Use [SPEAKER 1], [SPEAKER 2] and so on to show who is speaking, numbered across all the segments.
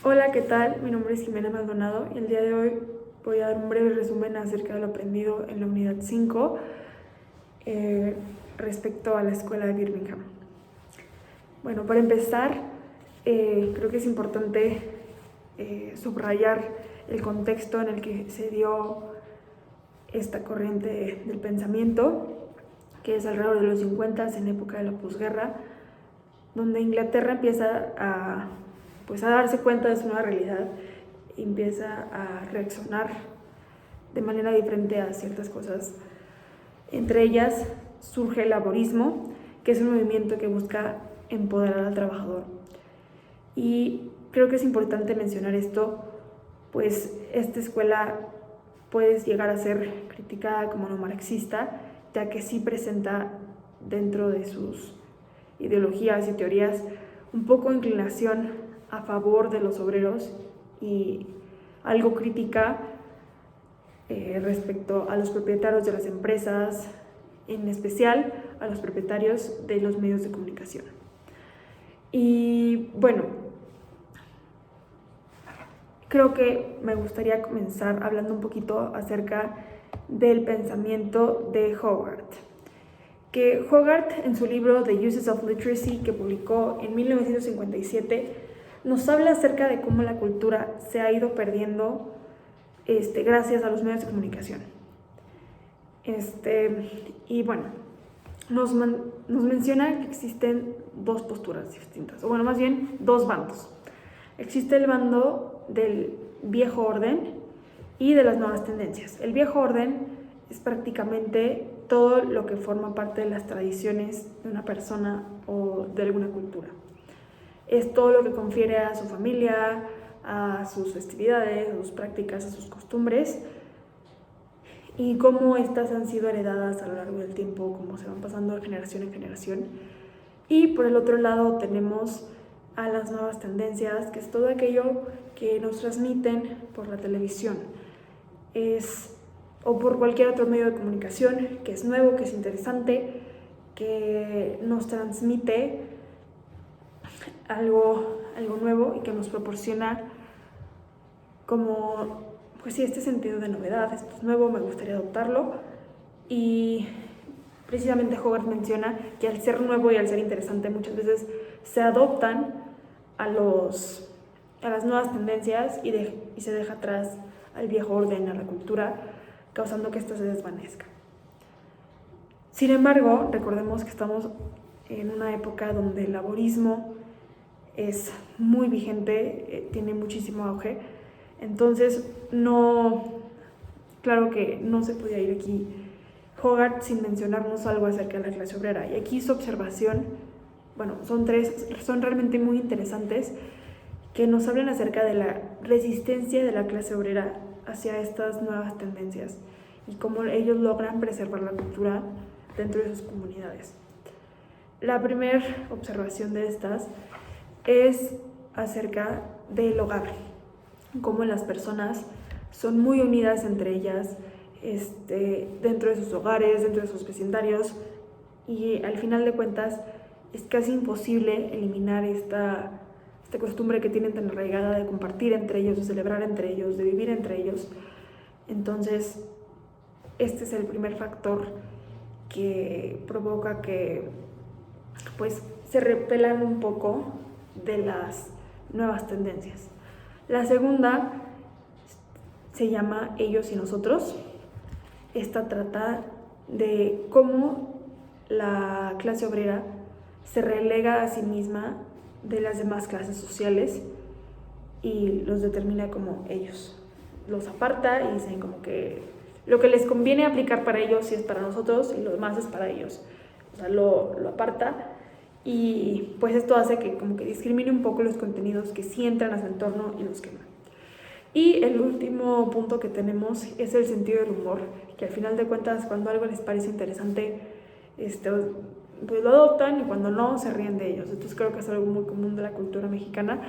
[SPEAKER 1] Hola, ¿qué tal? Mi nombre es Jimena Maldonado y el día de hoy voy a dar un breve resumen acerca de lo aprendido en la unidad 5 respecto a la escuela de Birmingham. Bueno, para empezar, creo que es importante subrayar el contexto en el que se dio esta corriente del pensamiento, que es alrededor de los 50, en época de la posguerra, donde Inglaterra empieza a darse cuenta de su nueva realidad y empieza a reaccionar de manera diferente a ciertas cosas. Entre ellas surge el laborismo, que es un movimiento que busca empoderar al trabajador. Y creo que es importante mencionar esto, pues esta escuela puede llegar a ser criticada como no marxista, ya que sí presenta dentro de sus ideologías y teorías un poco inclinación a favor de los obreros y algo crítica respecto a los propietarios de las empresas, en especial a los propietarios de los medios de comunicación. Y bueno, creo que me gustaría comenzar hablando un poquito acerca del pensamiento de Hogarth. Que Hogarth, en su libro The Uses of Literacy, que publicó en 1957, nos habla acerca de cómo la cultura se ha ido perdiendo gracias a los medios de comunicación. Y bueno, nos menciona que existen dos posturas distintas, o bueno, más bien dos bandos. Existe el bando del viejo orden y de las nuevas tendencias. El viejo orden es prácticamente todo lo que forma parte de las tradiciones de una persona o de alguna cultura. Es todo lo que confiere a su familia, a sus festividades, a sus prácticas, a sus costumbres, y cómo estas han sido heredadas a lo largo del tiempo, cómo se van pasando de generación en generación. Y por el otro lado tenemos a las nuevas tendencias, que es todo aquello que nos transmiten por la televisión, o por cualquier otro medio de comunicación, que es nuevo, que es interesante, que nos transmite algo nuevo y que nos proporciona como, pues sí, este sentido de novedad. Esto es nuevo, me gustaría adoptarlo. Y precisamente Hogarth menciona que al ser nuevo y al ser interesante muchas veces se adoptan a las nuevas tendencias y se deja atrás al viejo orden, a la cultura, causando que esto se desvanezca. Sin embargo, recordemos que estamos en una época donde el laborismo es muy vigente, tiene muchísimo auge. Entonces, claro que no se podía ir aquí Hogarth sin mencionarnos algo acerca de la clase obrera. Y aquí su observación, bueno, son realmente muy interesantes, que nos hablan acerca de la resistencia de la clase obrera hacia estas nuevas tendencias y cómo ellos logran preservar la cultura dentro de sus comunidades. La primera observación de estas es acerca del hogar, cómo las personas son muy unidas entre ellas, dentro de sus hogares, dentro de sus vecindarios, y al final de cuentas es casi imposible eliminar esta costumbre que tienen tan arraigada de compartir entre ellos, de celebrar entre ellos, de vivir entre ellos. Entonces, este es el primer factor que provoca que pues se repelan un poco de las nuevas tendencias. La segunda se llama Ellos y Nosotros. Esta trata de cómo la clase obrera se relega a sí misma de las demás clases sociales y los determina como ellos. Los aparta y dicen como que lo que les conviene aplicar para ellos sí es para nosotros y lo demás es para ellos. O sea, lo aparta, y pues esto hace que como que discrimine un poco los contenidos que sí entran a su entorno y los que no. Y el último punto que tenemos es el sentido del humor, que al final de cuentas cuando algo les parece interesante, pues lo adoptan, y cuando no, se ríen de ellos. Entonces creo que es algo muy común de la cultura mexicana.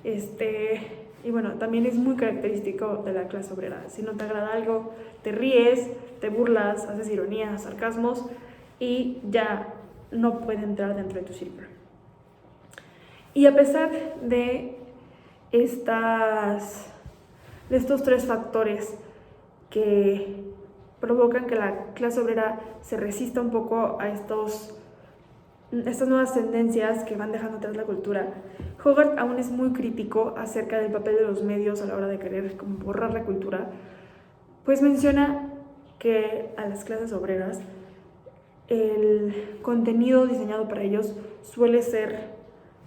[SPEAKER 1] Y bueno, también es muy característico de la clase obrera. Si no te agrada algo, te ríes, te burlas, haces ironías, sarcasmos, y ya no puede entrar dentro de tu círculo. Y a pesar de de estos tres factores que provocan que la clase obrera se resista un poco a estas nuevas tendencias que van dejando atrás la cultura. Hogarth aún es muy crítico acerca del papel de los medios a la hora de querer como borrar la cultura, pues menciona que a las clases obreras el contenido diseñado para ellos suele ser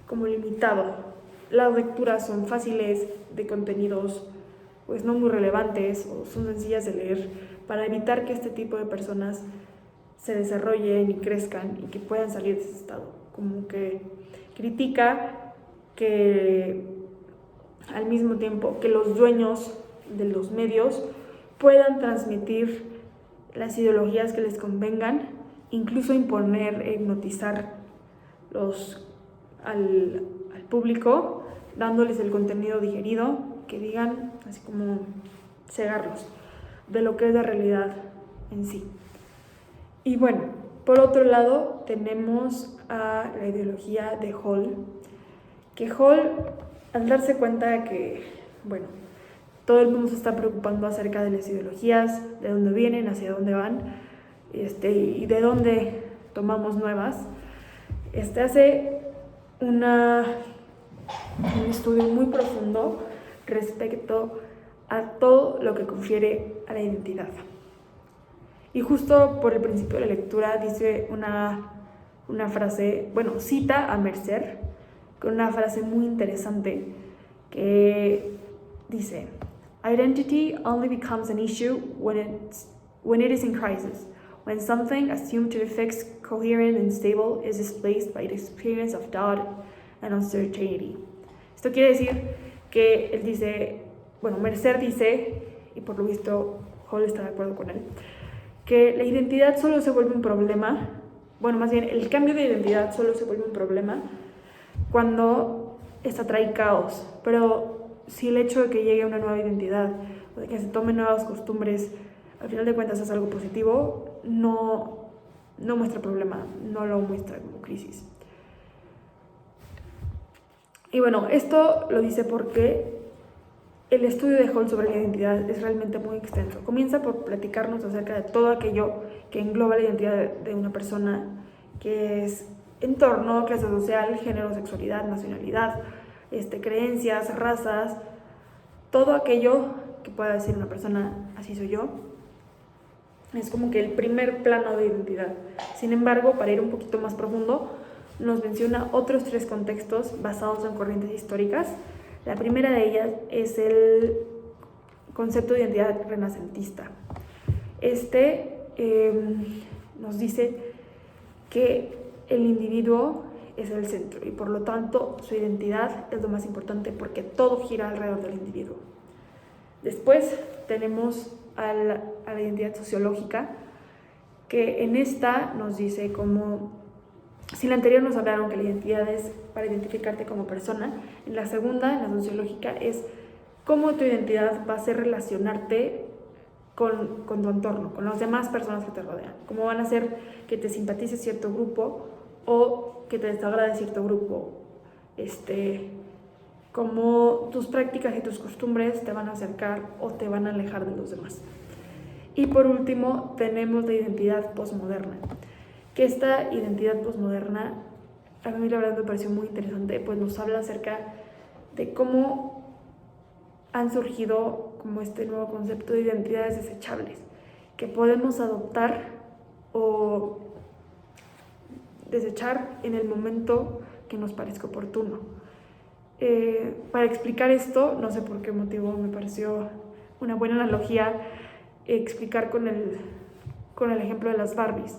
[SPEAKER 1] como limitado. Las lecturas son fáciles, de contenidos pues no muy relevantes o son sencillas de leer, para evitar que este tipo de personas se desarrollen y crezcan y que puedan salir de ese estado. Como que critica que al mismo tiempo que los dueños de los medios puedan transmitir las ideologías que les convengan, incluso imponer e hipnotizar al público, dándoles el contenido digerido, que digan, así como cegarlos de lo que es la realidad en sí. Y bueno, por otro lado tenemos a la ideología de Hall, que Hall, al darse cuenta de que, bueno, todo el mundo se está preocupando acerca de las ideologías, de dónde vienen, hacia dónde van, y de dónde tomamos nuevas, hace un estudio muy profundo respecto a todo lo que confiere a la identidad. Y justo por el principio de la lectura dice una frase, bueno, cita a Mercer con una frase muy interesante que dice: "Identity only becomes an issue when it is in crisis, when something assumed to be fixed, coherent and stable is displaced by the experience of doubt and uncertainty." Esto quiere decir que él dice, bueno, Mercer dice, y por lo visto Hall está de acuerdo con él, que la identidad solo se vuelve un problema, bueno, más bien el cambio de identidad solo se vuelve un problema cuando esta trae caos, pero si el hecho de que llegue una nueva identidad o de que se tomen nuevas costumbres, al final de cuentas es algo positivo, no muestra problema, no lo muestra como crisis. Y bueno, esto lo dice porque el estudio de Hall sobre la identidad es realmente muy extenso. Comienza por platicarnos acerca de todo aquello que engloba la identidad de una persona, que es entorno, clase social, género, sexualidad, nacionalidad, creencias, razas, todo aquello que pueda decir una persona, así soy yo. Es como que el primer plano de identidad. Sin embargo, para ir un poquito más profundo, nos menciona otros tres contextos basados en corrientes históricas. La primera de ellas es el concepto de identidad renacentista. Nos dice que el individuo es el centro y por lo tanto su identidad es lo más importante porque todo gira alrededor del individuo. Después tenemos a la identidad sociológica, que en esta nos dice como, si en la anterior nos hablaron que la identidad es para identificarte como persona, en la segunda, en la sociológica, es cómo tu identidad va a ser relacionarte con tu entorno, con las demás personas que te rodean, cómo van a hacer que te simpatice cierto grupo o que te desagrade cierto grupo, cómo tus prácticas y tus costumbres te van a acercar o te van a alejar de los demás. Y por último tenemos la identidad postmoderna, que esta identidad postmoderna a mí la verdad me pareció muy interesante, pues nos habla acerca de cómo han surgido como este nuevo concepto de identidades desechables que podemos adoptar o desechar en el momento que nos parezca oportuno. Para explicar esto, no sé por qué motivo me pareció una buena analogía explicar con el ejemplo de las Barbies.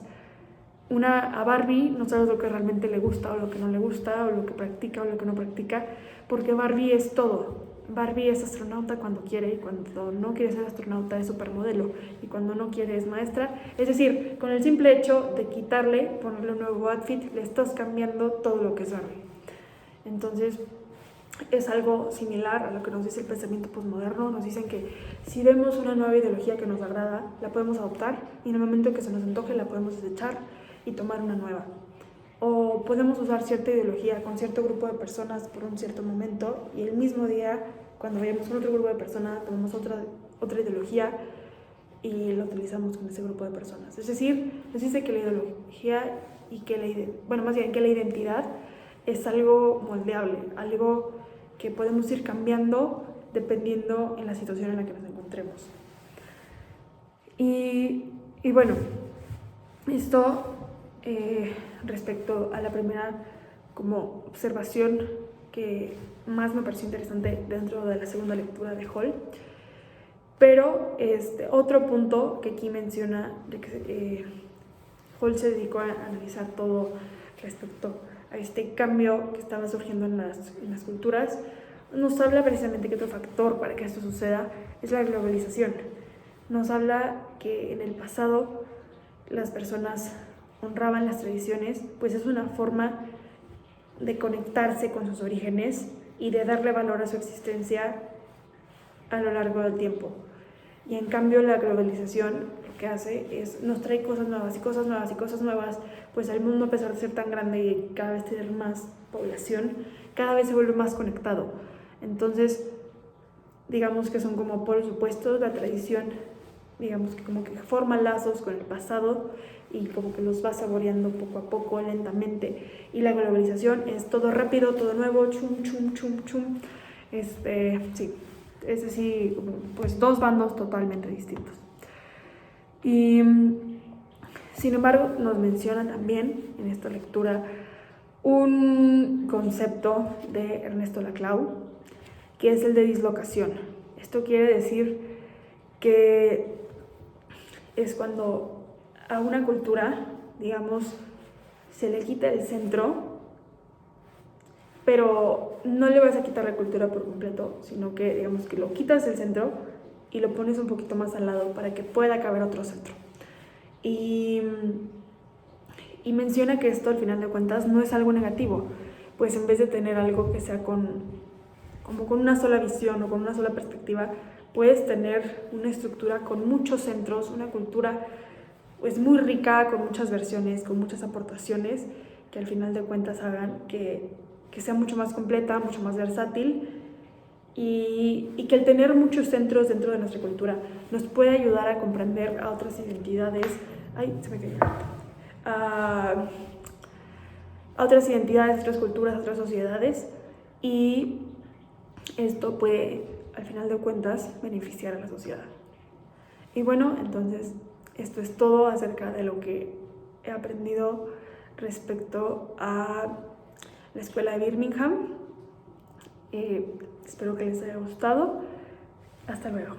[SPEAKER 1] A Barbie no sabes lo que realmente le gusta o lo que no le gusta, o lo que practica o lo que no practica, porque Barbie es todo. Barbie es astronauta cuando quiere, y cuando no quiere ser astronauta es supermodelo, y cuando no quiere es maestra. Es decir, con el simple hecho de ponerle un nuevo outfit, le estás cambiando todo lo que es Barbie. Entonces, es algo similar a lo que nos dice el pensamiento postmoderno. Nos dicen que si vemos una nueva ideología que nos agrada, la podemos adoptar, y en el momento que se nos antoje la podemos desechar y tomar una nueva. o podemos usar cierta ideología con cierto grupo de personas por un cierto momento y el mismo día, cuando vayamos con otro grupo de personas, tomamos otra ideología y lo utilizamos con ese grupo de personas. Es decir, nos dice que la ideología y que más bien que la identidad es algo moldeable, algo que podemos ir cambiando dependiendo en la situación en la que nos encontremos. Y bueno, esto respecto a la primera como observación que más me pareció interesante dentro de la segunda lectura de Hall. Pero otro punto que aquí menciona, de que Hall se dedicó a analizar todo respecto a este cambio que estaba surgiendo en las culturas, nos habla precisamente que otro factor para que esto suceda es la globalización. Nos habla que en el pasado las personas honraban las tradiciones, pues es una forma de conectarse con sus orígenes y de darle valor a su existencia a lo largo del tiempo. Y en cambio la globalización lo que hace es nos trae cosas nuevas y cosas nuevas y cosas nuevas, pues el mundo, a pesar de ser tan grande y cada vez tener más población, cada vez se vuelve más conectado. Entonces, digamos que son como polos opuestos. La tradición, digamos que como que forma lazos con el pasado y como que los va saboreando poco a poco, lentamente. Y la globalización es todo rápido, todo nuevo, chum, chum, chum, chum. Sí, es decir, pues dos bandos totalmente distintos. Y sin embargo, nos menciona también en esta lectura un concepto de Ernesto Laclau, que es el de dislocación. Esto quiere decir que es cuando a una cultura, digamos, se le quita el centro, pero no le vas a quitar la cultura por completo, sino que, digamos, que lo quitas del centro y lo pones un poquito más al lado para que pueda caber otro centro. Y menciona que esto, al final de cuentas, no es algo negativo, pues en vez de tener algo que sea como con una sola visión o con una sola perspectiva, puedes tener una estructura con muchos centros, una cultura pues muy rica, con muchas versiones, con muchas aportaciones, que al final de cuentas hagan que sea mucho más completa, mucho más versátil, y que el tener muchos centros dentro de nuestra cultura nos puede ayudar a comprender a otras identidades. A otras identidades, otras culturas, otras sociedades, y esto puede, al final de cuentas, beneficiar a la sociedad. Y bueno, entonces esto es todo acerca de lo que he aprendido respecto a la escuela de Birmingham. Espero que les haya gustado. Hasta luego.